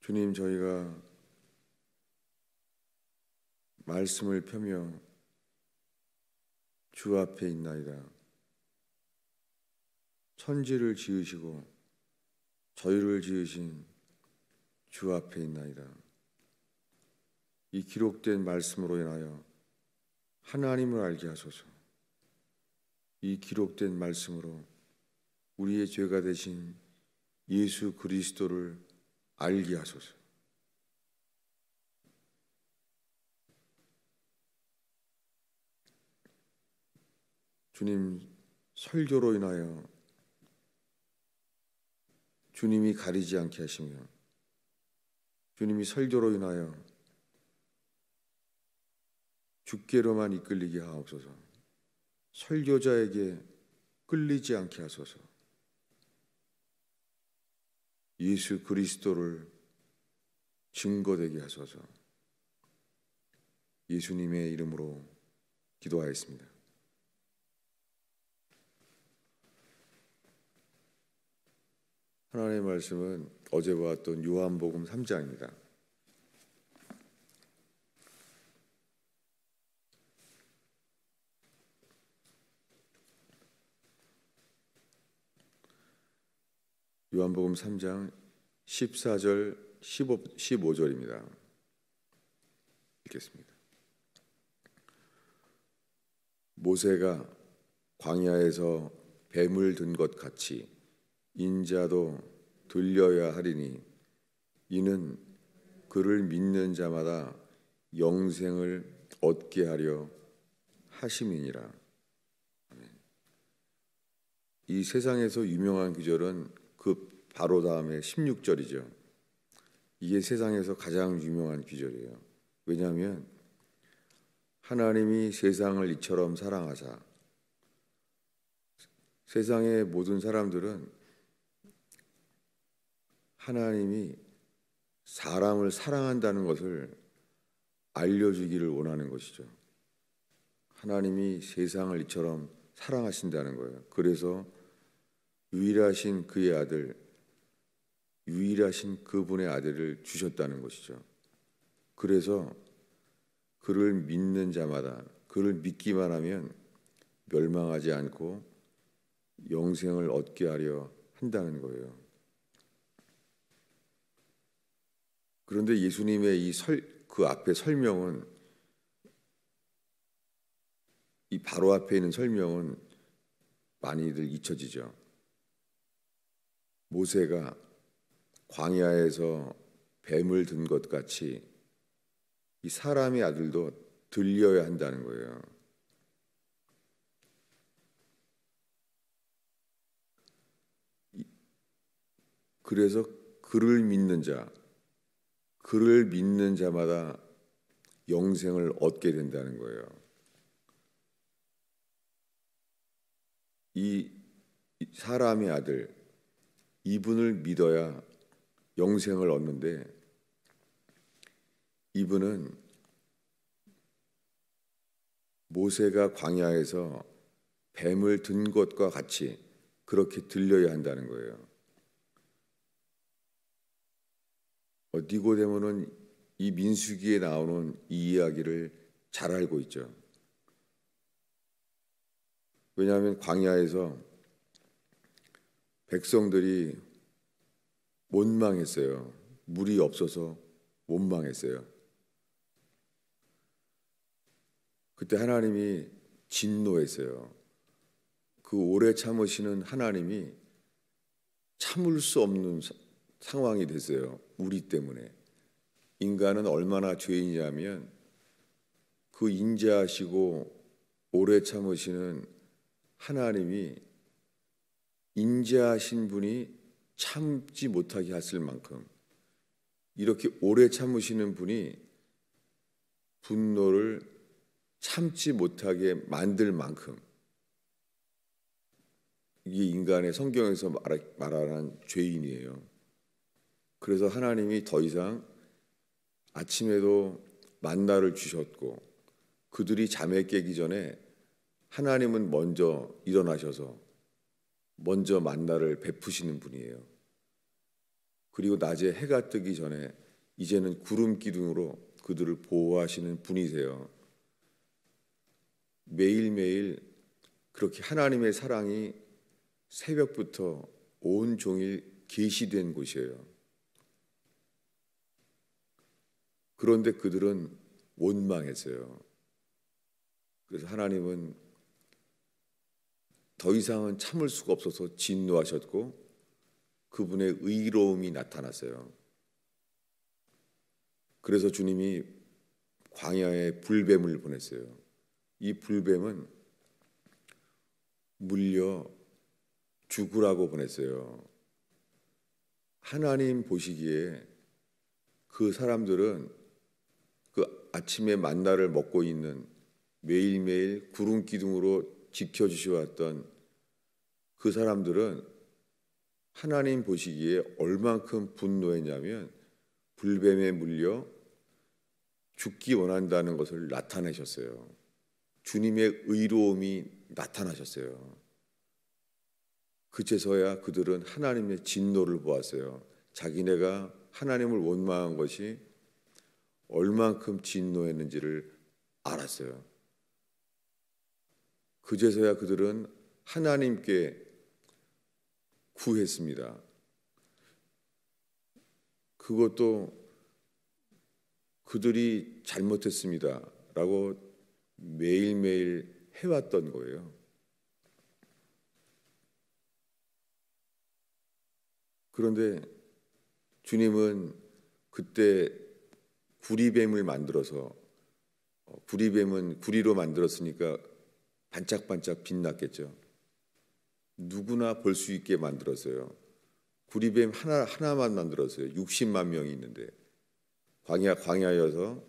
주님, 저희가 말씀을 펴며 주 앞에 있나이다. 천지를 지으시고 저희를 지으신 주 앞에 있나이다. 이 기록된 말씀으로 인하여 하나님을 알게 하소서. 이 기록된 말씀으로 우리의 죄가 되신 예수 그리스도를 알게 하소서. 주님, 설교로 인하여 주님이 가리지 않게 하시며, 주님이 설교로 인하여 주께로만 이끌리게 하옵소서. 설교자에게 끌리지 않게 하소서. 예수 그리스도를 증거되게 하소서. 예수님의 이름으로 기도하였습니다. 하나님의 말씀은 어제 보았던 요한복음 3장입니다. 요한복음 3장 14절 15절입니다. 읽겠습니다. 모세가 광야에서 뱀을 든 것 같이 인자도 들려야 하리니 이는 그를 믿는 자마다 영생을 얻게 하려 하심이니라. 아멘. 이 세상에서 유명한 구절은 그 바로 다음에 16절이죠. 이게 세상에서 가장 유명한 구절이에요. 왜냐하면 하나님이 세상을 이처럼 사랑하사, 세상의 모든 사람들은 하나님이 사람을 사랑한다는 것을 알려주기를 원하는 것이죠. 하나님이 세상을 이처럼 사랑하신다는 거예요. 그래서 유일하신 그의 아들, 유일하신 그분의 아들을 주셨다는 것이죠. 그래서 그를 믿는 자마다, 그를 믿기만 하면 멸망하지 않고 영생을 얻게 하려 한다는 거예요. 그런데 예수님의 그 앞에 설명은, 이 바로 앞에 있는 설명은 많이들 잊혀지죠. 모세가 광야에서 뱀을 든 것 같이 이 사람의 아들도 들려야 한다는 거예요. 그래서 그를 믿는 자마다 영생을 얻게 된다는 거예요. 이 사람의 아들, 이분을 믿어야 영생을 얻는데, 이분은 모세가 광야에서 뱀을 든 것과 같이 그렇게 들려야 한다는 거예요. 니고데모는 이 민수기에 나오는 이 이야기를 잘 알고 있죠. 왜냐하면 광야에서 백성들이 원망했어요. 물이 없어서 원망했어요. 그때 하나님이 진노했어요. 그 오래 참으시는 하나님이 참을 수 없는 상황이 됐어요. 우리 때문에. 인간은 얼마나 죄인이냐면 그 인자하시고 오래 참으시는 하나님이 인자하신 분이 참지 못하게 하실 만큼, 이렇게 오래 참으시는 분이 분노를 참지 못하게 만들 만큼, 이게 인간의 성경에서 말하는 죄인이에요. 그래서 하나님이 더 이상 아침에도 만나를 주셨고, 그들이 잠에 깨기 전에 하나님은 먼저 일어나셔서 먼저 만나를 베푸시는 분이에요. 그리고 낮에 해가 뜨기 전에 이제는 구름 기둥으로 그들을 보호하시는 분이세요. 매일매일 그렇게 하나님의 사랑이 새벽부터 온 종일 계시된 곳이에요. 그런데 그들은 원망했어요. 그래서 하나님은 더 이상은 참을 수가 없어서 진노하셨고 그분의 의로움이 나타났어요. 그래서 주님이 광야에 불뱀을 보냈어요. 이 불뱀은 물려 죽으라고 보냈어요. 하나님 보시기에 그 사람들은 그 아침에 만나를 먹고 있는 매일매일 구름 기둥으로 지켜주셔왔던 그 사람들은 하나님 보시기에 얼만큼 분노했냐면 불뱀에 물려 죽기 원한다는 것을 나타내셨어요. 주님의 의로움이 나타나셨어요. 그제서야 그들은 하나님의 진노를 보았어요. 자기네가 하나님을 원망한 것이 얼만큼 진노했는지를 알았어요. 그제서야 그들은 하나님께 구했습니다. 그것도 그들이 잘못했습니다 라고 매일매일 해왔던 거예요. 그런데 주님은 그때 구리뱀을 만들어서, 구리뱀은 구리로 만들었으니까 반짝반짝 빛났겠죠. 누구나 볼 수 있게 만들었어요. 구리뱀 하나만 만들었어요. 60만 명이 있는데 광야여서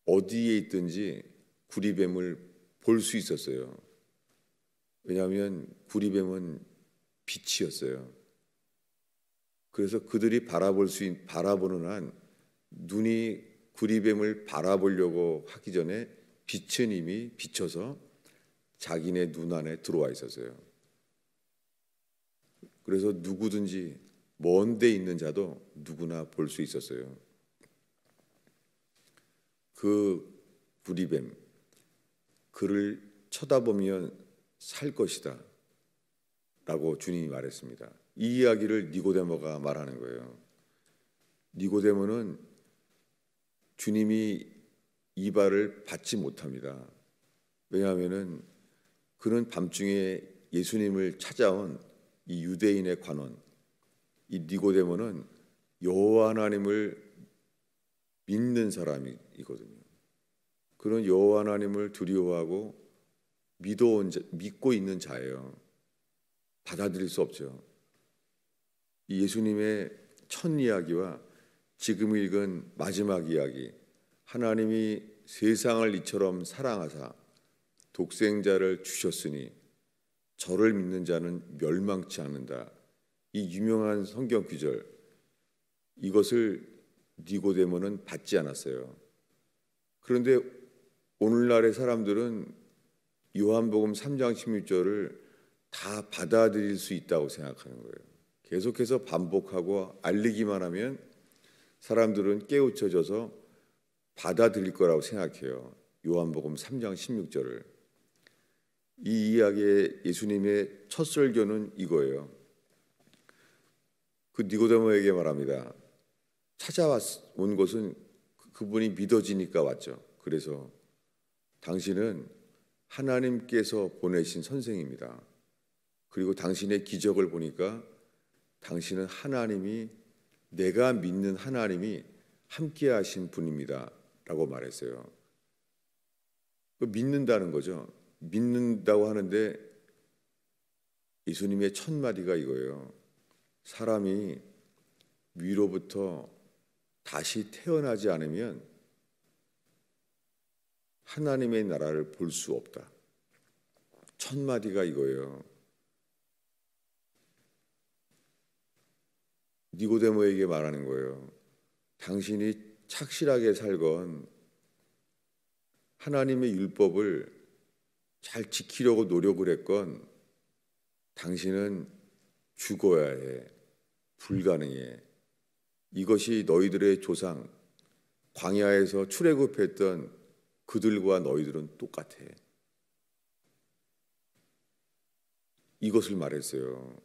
어디에 있든지 구리뱀을 볼 수 있었어요. 왜냐하면 구리뱀은 빛이었어요. 그래서 그들이 바라보는 한 눈이 구리뱀을 바라보려고 하기 전에 빛은 이미 비쳐서 자기네 눈 안에 들어와 있었어요. 그래서 누구든지 먼 데 있는 자도 누구나 볼 수 있었어요. 그 구리뱀, 그를 쳐다보면 살 것이다 라고 주님이 말했습니다. 이 이야기를 니고데모가 말하는 거예요. 니고데모는 주님이 이 말을 받지 못합니다. 왜냐하면 그는 밤중에 예수님을 찾아온 이 유대인의 관원, 이 니고데모는 여호와 하나님을 믿는 사람이거든요. 그런 여호와 하나님을 두려워하고 믿고 있는 자예요. 받아들일 수 없죠. 이 예수님의 첫 이야기와 지금 읽은 마지막 이야기, 하나님이 세상을 이처럼 사랑하사 독생자를 주셨으니 저를 믿는 자는 멸망치 않는다. 이 유명한 성경 구절, 이것을 니고데모는 받지 않았어요. 그런데 오늘날의 사람들은 요한복음 3장 16절을 다 받아들일 수 있다고 생각하는 거예요. 계속해서 반복하고 알리기만 하면 사람들은 깨우쳐져서 받아들일 거라고 생각해요. 요한복음 3장 16절을. 이 이야기의 예수님의 첫 설교는 이거예요. 그 니고데모에게 말합니다. 찾아온 것은 그분이 믿어지니까 왔죠. 그래서 당신은 하나님께서 보내신 선생입니다. 그리고 당신의 기적을 보니까 당신은 하나님이, 내가 믿는 하나님이 함께 하신 분입니다 라고 말했어요. 믿는다는 거죠. 믿는다고 하는데 예수님의 첫 마디가 이거예요. 사람이 위로부터 다시 태어나지 않으면 하나님의 나라를 볼 수 없다. 첫 마디가 이거예요. 니고데모에게 말하는 거예요. 당신이 착실하게 살건 하나님의 율법을 잘 지키려고 노력을 했건 당신은 죽어야 해. 불가능해. 이것이 너희들의 조상 광야에서 출애굽했던 그들과 너희들은 똑같아. 이것을 말했어요.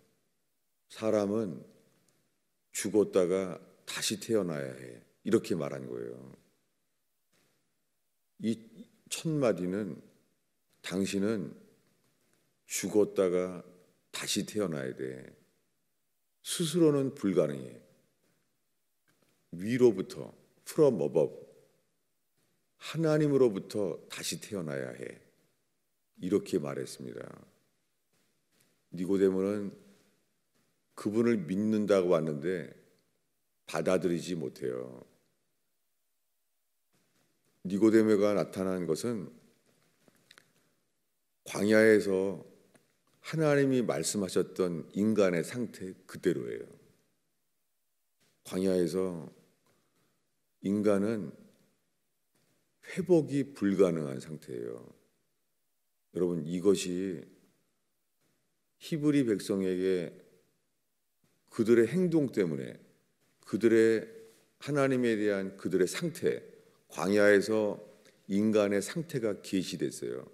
사람은 죽었다가 다시 태어나야 해. 이렇게 말한 거예요. 이 첫 마디는 당신은 죽었다가 다시 태어나야 돼. 스스로는 불가능해. 위로부터, from above, 하나님으로부터 다시 태어나야 해. 이렇게 말했습니다. 니고데모는 그분을 믿는다고 왔는데 받아들이지 못해요. 니고데모가 나타난 것은 광야에서 하나님이 말씀하셨던 인간의 상태 그대로예요. 광야에서 인간은 회복이 불가능한 상태예요. 여러분, 이것이 히브리 백성에게 그들의 행동 때문에 그들의 하나님에 대한 그들의 상태, 광야에서 인간의 상태가 계시됐어요.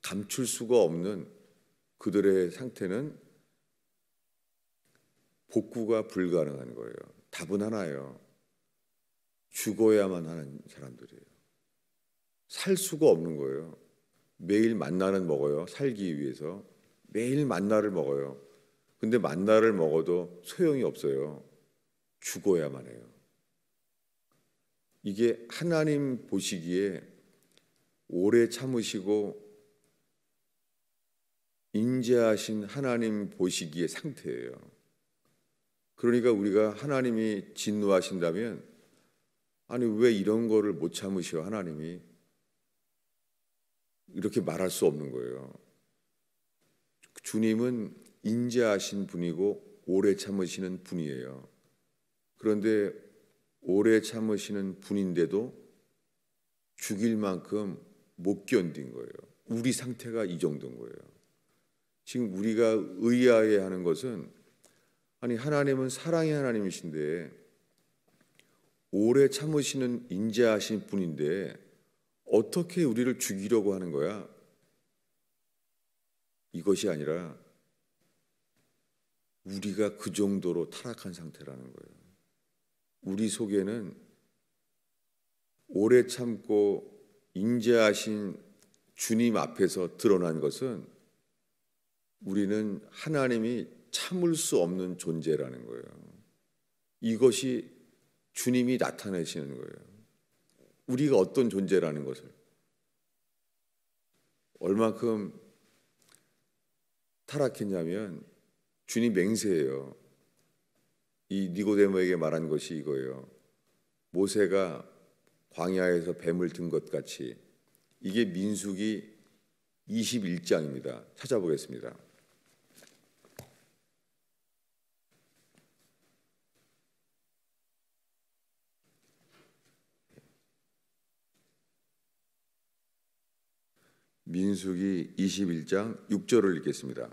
감출 수가 없는 그들의 상태는 복구가 불가능한 거예요. 답은 하나예요. 죽어야만 하는 사람들이에요. 살 수가 없는 거예요. 매일 만나는 먹어요. 살기 위해서 매일 만나를 먹어요. 근데 만나를 먹어도 소용이 없어요. 죽어야만 해요. 이게 하나님 보시기에 오래 참으시고 인자하신 하나님 보시기의 상태예요. 그러니까 우리가 하나님이 진노하신다면 아니 왜 이런 거를 못 참으셔 하나님이 이렇게 말할 수 없는 거예요. 주님은 인자하신 분이고 오래 참으시는 분이에요. 그런데 오래 참으시는 분인데도 죽일 만큼 못 견딘 거예요. 우리 상태가 이 정도인 거예요. 지금 우리가 의아해 하는 것은 아니 하나님은 사랑의 하나님이신데 오래 참으시는 인자하신 분인데 어떻게 우리를 죽이려고 하는 거야? 이것이 아니라 우리가 그 정도로 타락한 상태라는 거예요. 우리 속에는 오래 참고 인자하신 주님 앞에서 드러난 것은 우리는 하나님이 참을 수 없는 존재라는 거예요. 이것이 주님이 나타내시는 거예요. 우리가 어떤 존재라는 것을 얼만큼 타락했냐면 주님 맹세해요. 이 니고데모에게 말한 것이 이거예요. 모세가 광야에서 뱀을 든 것 같이 이게 민수기 21장입니다. 찾아보겠습니다. 민수기 21장 6절을 읽겠습니다.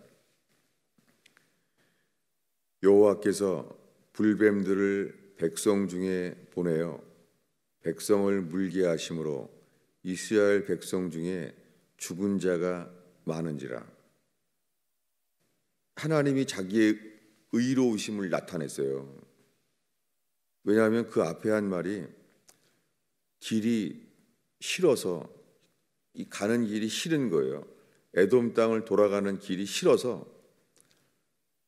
여호와께서 불뱀들을 백성 중에 보내어 백성을 물게 하심으로 이스라엘 백성 중에 죽은 자가 많은지라. 하나님이 자기의 의로우심을 나타냈어요. 왜냐하면 그 앞에 한 말이 길이 싫어서 이 가는 길이 싫은 거예요. 에돔 땅을 돌아가는 길이 싫어서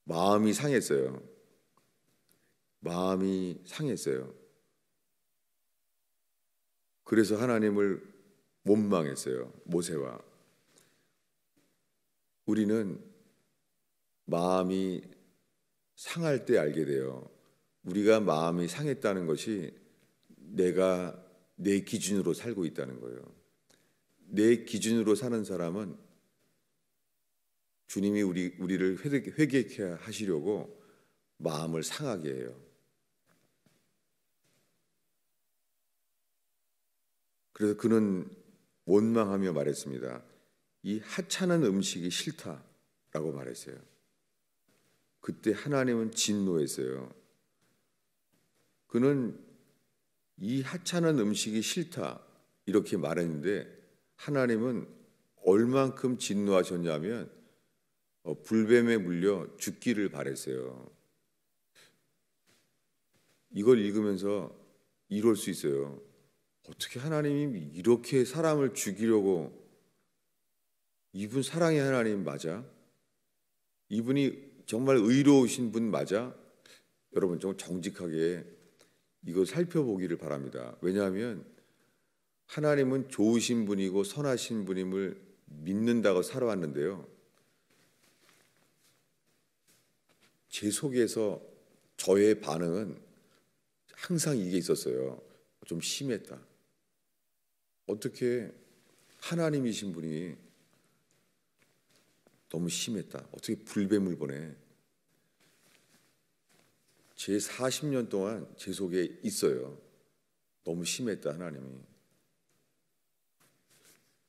마음이 상했어요. 마음이 상했어요. 그래서 하나님을 원망했어요. 모세와. 우리는 마음이 상할 때 알게 돼요. 우리가 마음이 상했다는 것이 내가 내 기준으로 살고 있다는 거예요. 내 기준으로 사는 사람은 주님이 우리를 회개케 하시려고 마음을 상하게 해요. 그래서 그는 원망하며 말했습니다. 이 하찮은 음식이 싫다라고 말했어요. 그때 하나님은 진노했어요. 그는 이 하찮은 음식이 싫다 이렇게 말했는데 하나님은 얼만큼 진노하셨냐면 불뱀에 물려 죽기를 바랬어요. 이걸 읽으면서 이럴 수 있어요. 어떻게 하나님이 이렇게 사람을 죽이려고, 이분 사랑의 하나님 맞아? 이분이 정말 의로우신 분 맞아? 여러분 좀 정직하게 이거 살펴보기를 바랍니다. 왜냐하면 하나님은 좋으신 분이고 선하신 분임을 믿는다고 살아왔는데요. 제 속에서 저의 반응은 항상 이게 있었어요. 좀 심했다. 어떻게 하나님이신 분이 너무 심했다. 어떻게 불뱀을 보내? 제 40년 동안 제 속에 있어요. 너무 심했다 하나님이.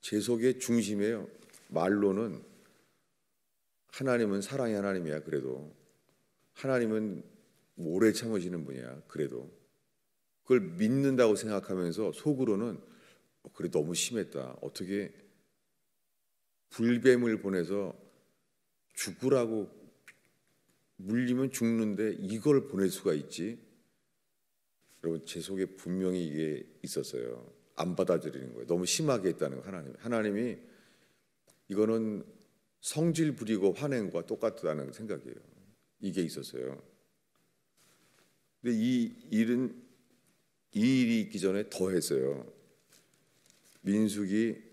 제 속의 중심에요. 말로는 하나님은 사랑의 하나님이야. 그래도 하나님은 오래 참으시는 분이야. 그래도 그걸 믿는다고 생각하면서 속으로는 그래 너무 심했다. 어떻게 불뱀을 보내서 죽으라고, 물리면 죽는데 이걸 보낼 수가 있지? 여러분 제 속에 분명히 이게 있었어요. 안 받아들이는 거예요. 너무 심하게 했다는 거. 하나님이 이거는 성질 부리고 화낸 것과 똑같다는 생각이에요. 이게 있었어요. 근데 이 일이 있기 전에 더 했어요. 민수기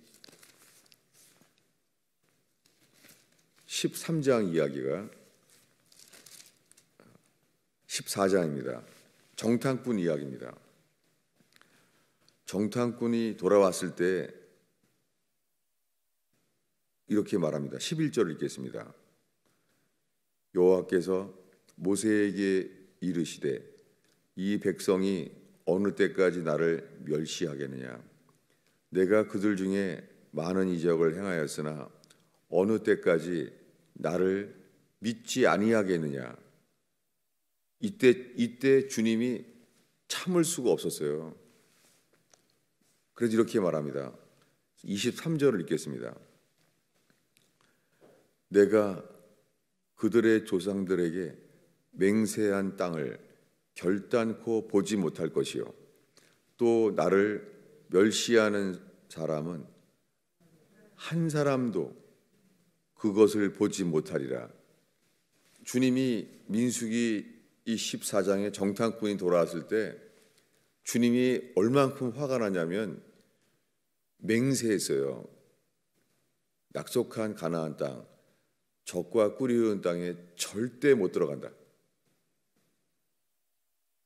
13장 이야기가 14장입니다. 정탐꾼 이야기입니다. 정탐꾼이 돌아왔을 때 이렇게 말합니다. 11절을 읽겠습니다. 여호와께서 모세에게 이르시되 이 백성이 어느 때까지 나를 멸시하겠느냐. 내가 그들 중에 많은 이적을 행하였으나 어느 때까지 나를 믿지 아니하겠느냐. 이때 주님이 참을 수가 없었어요. 그래서 이렇게 말합니다. 23절을 읽겠습니다. 내가 그들의 조상들에게 맹세한 땅을 결단코 보지 못할 것이요 또 나를 멸시하는 사람은 한 사람도 그것을 보지 못하리라. 주님이 민수기 14장에 정탐꾼이 돌아왔을 때 주님이 얼만큼 화가 나냐면 맹세했어요. 약속한 가나안 땅, 젖과 꿀이 흐르는 땅에 절대 못 들어간다.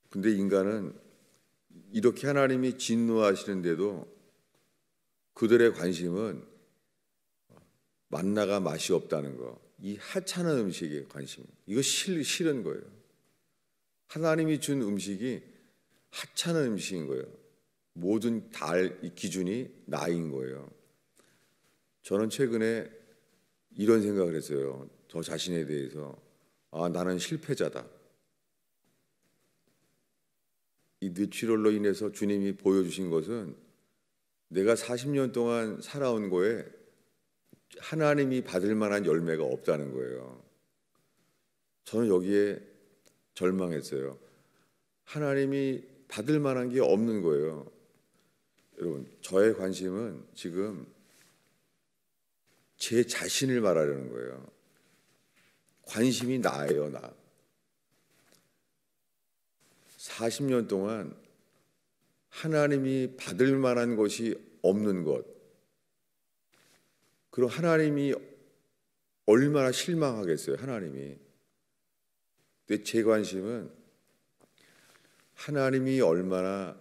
근데 인간은 이렇게 하나님이 진노하시는데도 그들의 관심은 만나가 맛이 없다는 거, 이 하찮은 음식에 관심, 이거 싫은 거예요. 하나님이 준 음식이 하찮은 음식인 거예요. 모든 기준이 나인 거예요. 저는 최근에 이런 생각을 했어요. 저 자신에 대해서 나는 실패자다. 이 뇌출혈로 인해서 주님이 보여주신 것은 내가 40년 동안 살아온 거에 하나님이 받을 만한 열매가 없다는 거예요. 저는 여기에 절망했어요. 하나님이 받을 만한 게 없는 거예요. 여러분, 저의 관심은 지금 제 자신을 말하려는 거예요. 관심이 나예요, 나. 40년 동안 하나님이 받을 만한 것이 없는 것, 그리고 하나님이 얼마나 실망하겠어요, 하나님이. 근데 제 관심은 하나님이 얼마나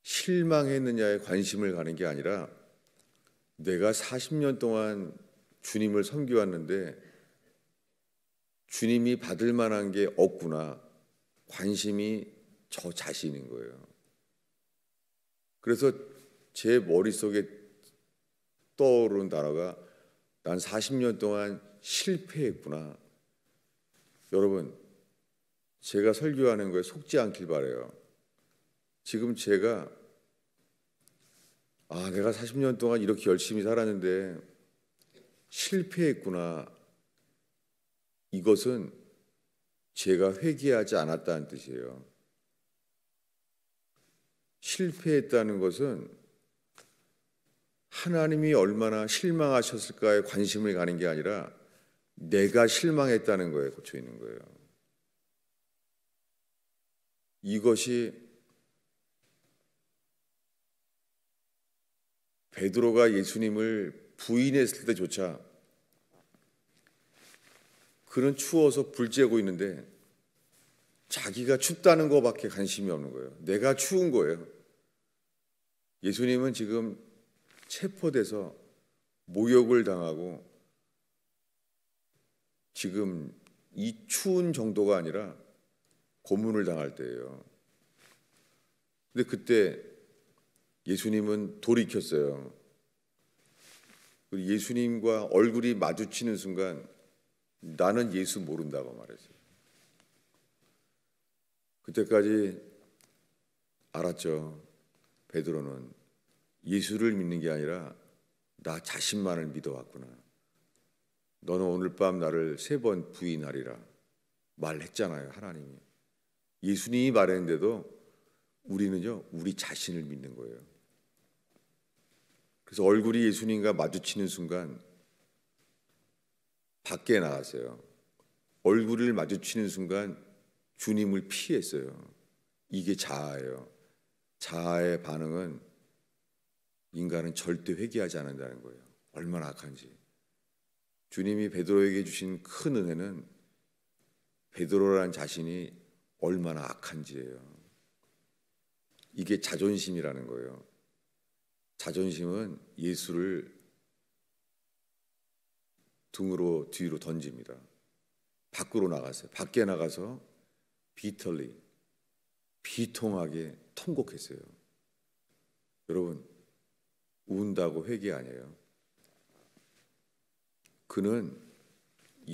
실망했느냐에 관심을 가는 게 아니라 내가 40년 동안 주님을 섬겨왔는데 주님이 받을 만한 게 없구나. 관심이 저 자신인 거예요. 그래서 제 머릿속에 떠오르는 단어가 난 40년 동안 실패했구나. 여러분, 제가 설교하는 거에 속지 않길 바라요. 지금 제가 내가 40년 동안 이렇게 열심히 살았는데 실패했구나. 이것은 제가 회개하지 않았다는 뜻이에요. 실패했다는 것은 하나님이 얼마나 실망하셨을까에 관심을 가는 게 아니라 내가 실망했다는 거에 꽂혀 있는 거예요. 이것이 베드로가 예수님을 부인했을 때조차 그는 추워서 불 쬐고 있는데 자기가 춥다는 것밖에 관심이 없는 거예요. 내가 추운 거예요. 예수님은 지금 체포돼서 모욕을 당하고 지금 이 추운 정도가 아니라 고문을 당할 때예요. 근데 그때 예수님은 돌이켰어요. 예수님과 얼굴이 마주치는 순간 나는 예수 모른다고 말했어요. 그때까지 알았죠. 베드로는 예수를 믿는 게 아니라 나 자신만을 믿어왔구나. 너는 오늘 밤 나를 3번 부인하리라 말했잖아요. 하나님이. 예수님이 말했는데도 우리는요, 우리 자신을 믿는 거예요. 그래서 얼굴이 예수님과 마주치는 순간 밖에 나갔어요. 얼굴을 마주치는 순간 주님을 피했어요. 이게 자아예요. 자아의 반응은 인간은 절대 회개하지 않는다는 거예요. 얼마나 악한지. 주님이 베드로에게 주신 큰 은혜는 베드로라는 자신이 얼마나 악한지예요. 이게 자존심이라는 거예요. 자존심은 예수를 등으로 뒤로 던집니다. 밖으로 나갔어요. 밖에 나가서 bitterly, 비통하게 통곡했어요. 여러분, 운다고 회개 아니에요. 그는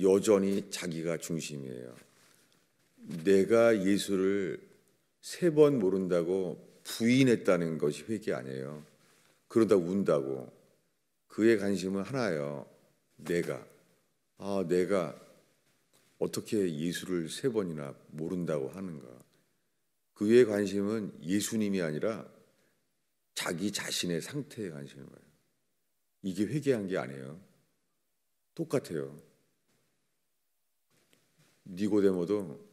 여전히 자기가 중심이에요. 내가 예수를 3번 모른다고 부인했다는 것이 회개 아니에요. 그러다 운다고. 그의 관심은 하나예요. 내가 어떻게 예수를 3번이나 모른다고 하는가. 그의 관심은 예수님이 아니라 자기 자신의 상태에 관심인 거예요. 이게 회개한 게 아니에요. 똑같아요. 니고데모도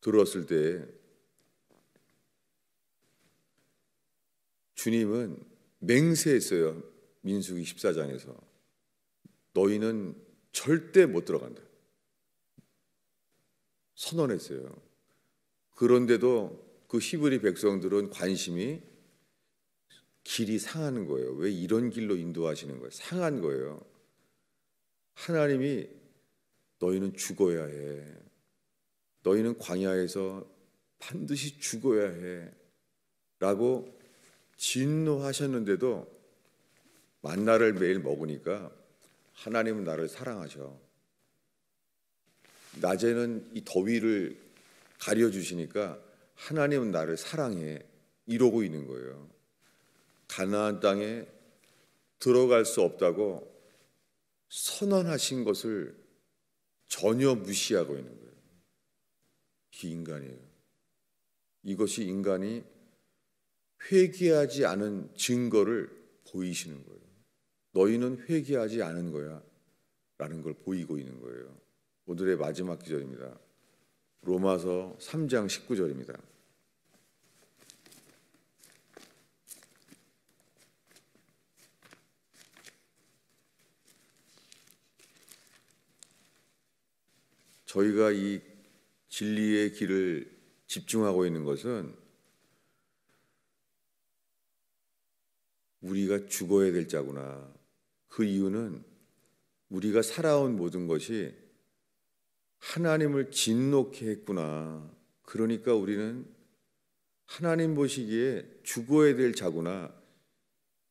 들었을 때 주님은 맹세했어요. 민수기 14장에서 너희는 절대 못 들어간다. 선언했어요. 그런데도 그 히브리 백성들은 관심이 길이 상하는 거예요. 왜 이런 길로 인도하시는 거예요? 상한 거예요. 하나님이 너희는 죽어야 해. 너희는 광야에서 반드시 죽어야 해. 라고 진노하셨는데도 만나를 매일 먹으니까 하나님은 나를 사랑하셔. 낮에는 이 더위를 가려주시니까 하나님은 나를 사랑해. 이러고 있는 거예요. 가나안 땅에 들어갈 수 없다고 선언하신 것을 전혀 무시하고 있는 거예요. 이게 인간이에요. 이것이 인간이 회개하지 않은 증거를 보이시는 거예요. 너희는 회개하지 않은 거야 라는 걸 보이고 있는 거예요. 오늘의 마지막 기절입니다. 로마서 3장 19절입니다. 저희가 이 진리의 길을 집중하고 있는 것은 우리가 죽어야 될 자구나. 그 이유는 우리가 살아온 모든 것이 하나님을 진노케 했구나. 그러니까 우리는 하나님 보시기에 죽어야 될 자구나.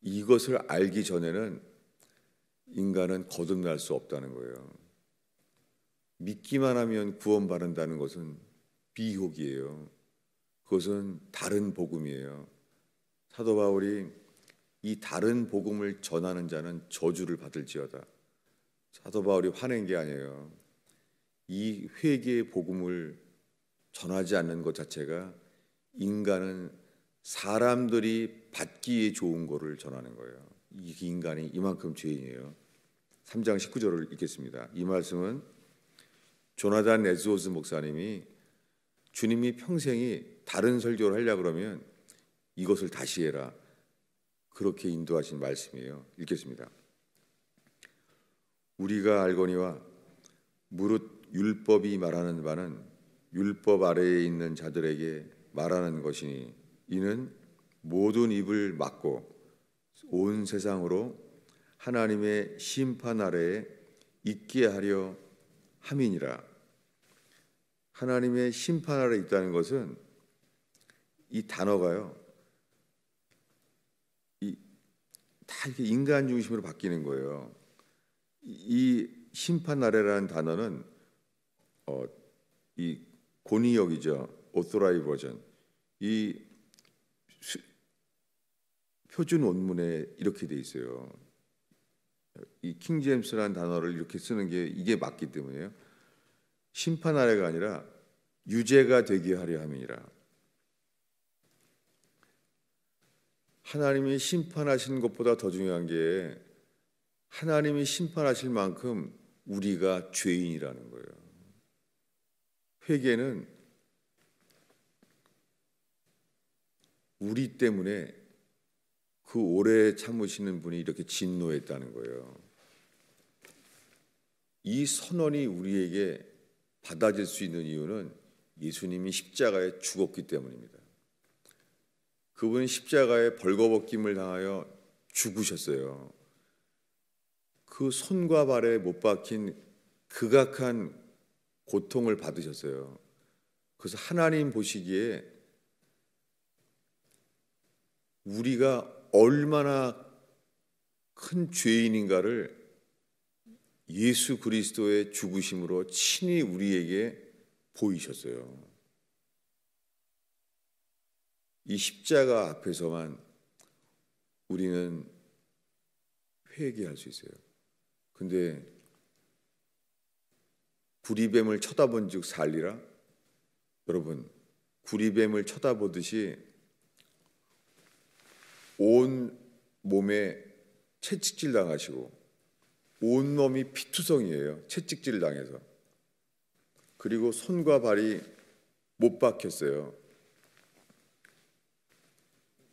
이것을 알기 전에는 인간은 거듭날 수 없다는 거예요. 믿기만 하면 구원받는다는 것은 비효기예요. 그것은 다른 복음이에요. 사도 바울이 이 다른 복음을 전하는 자는 저주를 받을지어다. 사도 바울이 화낸 게 아니에요. 이 회개의 복음을 전하지 않는 것 자체가 인간은 사람들이 받기에 좋은 거를 전하는 거예요. 이 인간이 이만큼 죄인이에요. 3장 19절을 읽겠습니다. 이 말씀은 조나단 에즈오스 목사님이 주님이 평생이 다른 설교를 하려고 그러면 이것을 다시 해라, 그렇게 인도하신 말씀이에요. 읽겠습니다. 우리가 알거니와 무릇 율법이 말하는 바는 율법 아래에 있는 자들에게 말하는 것이니 이는 모든 입을 막고 온 세상으로 하나님의 심판 아래에 있게 하려 함이니라. 하나님의 심판 아래에 있다는 것은 이 단어가요, 다 이렇게 인간 중심으로 바뀌는 거예요. 이 심판 아래라는 단어는 이 고니역이죠. 오토라이 버전. 이 표준 원문에 이렇게 돼 있어요. 이 킹제임스라는 단어를 이렇게 쓰는 게 이게 맞기 때문에요. 심판 아래가 아니라 유죄가 되게 하려 함이니라. 하나님이 심판하시는 것보다 더 중요한 게 하나님이 심판하실 만큼 우리가 죄인이라는 거예요. 회개는 우리 때문에 그 오래 참으시는 분이 이렇게 진노했다는 거예요. 이 선언이 우리에게 받아질 수 있는 이유는 예수님이 십자가에 죽었기 때문입니다. 그분이 십자가에 벌거벗김을 당하여 죽으셨어요. 그 손과 발에 못 박힌 극악한 고통을 받으셨어요. 그래서 하나님 보시기에 우리가 얼마나 큰 죄인인가를 예수 그리스도의 죽으심으로 친히 우리에게 보이셨어요. 이 십자가 앞에서만 우리는 회개할 수 있어요. 근데 구리뱀을 쳐다본 즉 살리라. 여러분, 구리뱀을 쳐다보듯이 온 몸에 채찍질 당하시고 온 몸이 피투성이에요. 채찍질 당해서. 그리고 손과 발이 못 박혔어요.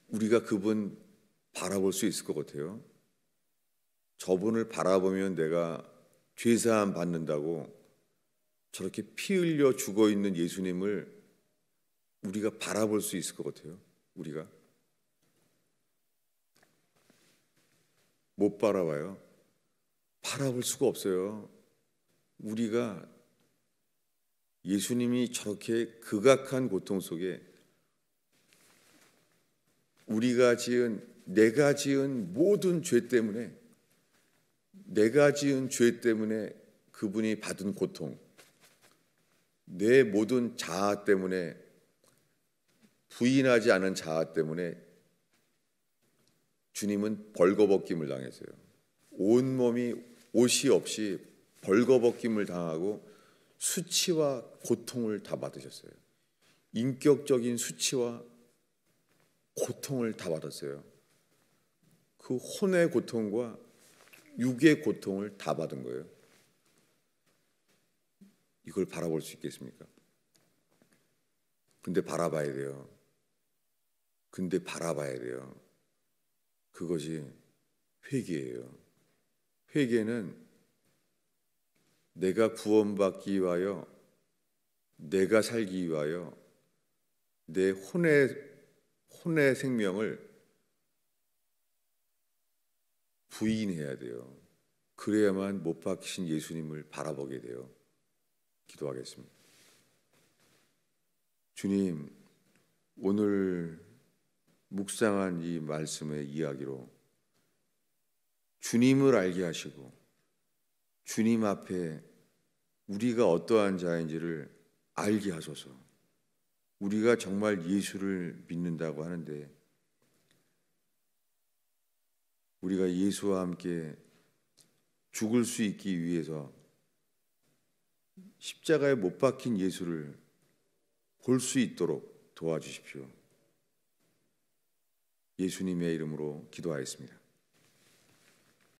우리가 그분 바라볼 수 있을 것 같아요. 저분을 바라보면 내가 죄사함 받는다고 저렇게 피 흘려 죽어 있는 예수님을 우리가 바라볼 수 있을 것 같아요. 우리가 못 바라봐요. 바라볼 수가 없어요. 우리가 예수님이 저렇게 극악한 고통 속에 내가 지은 모든 죄 때문에, 내가 지은 죄 때문에 그분이 받은 고통, 내 모든 자아 때문에, 부인하지 않은 자아 때문에 주님은 벌거벗김을 당했어요. 온몸이 옷이 없이 벌거벗김을 당하고 수치와 고통을 다 받으셨어요. 인격적인 수치와 고통을 다 받았어요. 그 혼의 고통과 육의 고통을 다 받은 거예요. 이걸 바라볼 수 있겠습니까? 근데 바라봐야 돼요. 그것이 회개예요. 회개는 내가 구원받기 위하여, 내가 살기 위하여 내 혼의 생명을 부인해야 돼요. 그래야만 못 박히신 예수님을 바라보게 돼요. 기도하겠습니다. 주님, 오늘 묵상한 이 말씀의 이야기로 주님을 알게 하시고 주님 앞에 우리가 어떠한 자인지를 알게 하소서. 우리가 정말 예수를 믿는다고 하는데 우리가 예수와 함께 죽을 수 있기 위해서 십자가에 못 박힌 예수를 볼 수 있도록 도와주십시오. 예수님의 이름으로 기도하였습니다.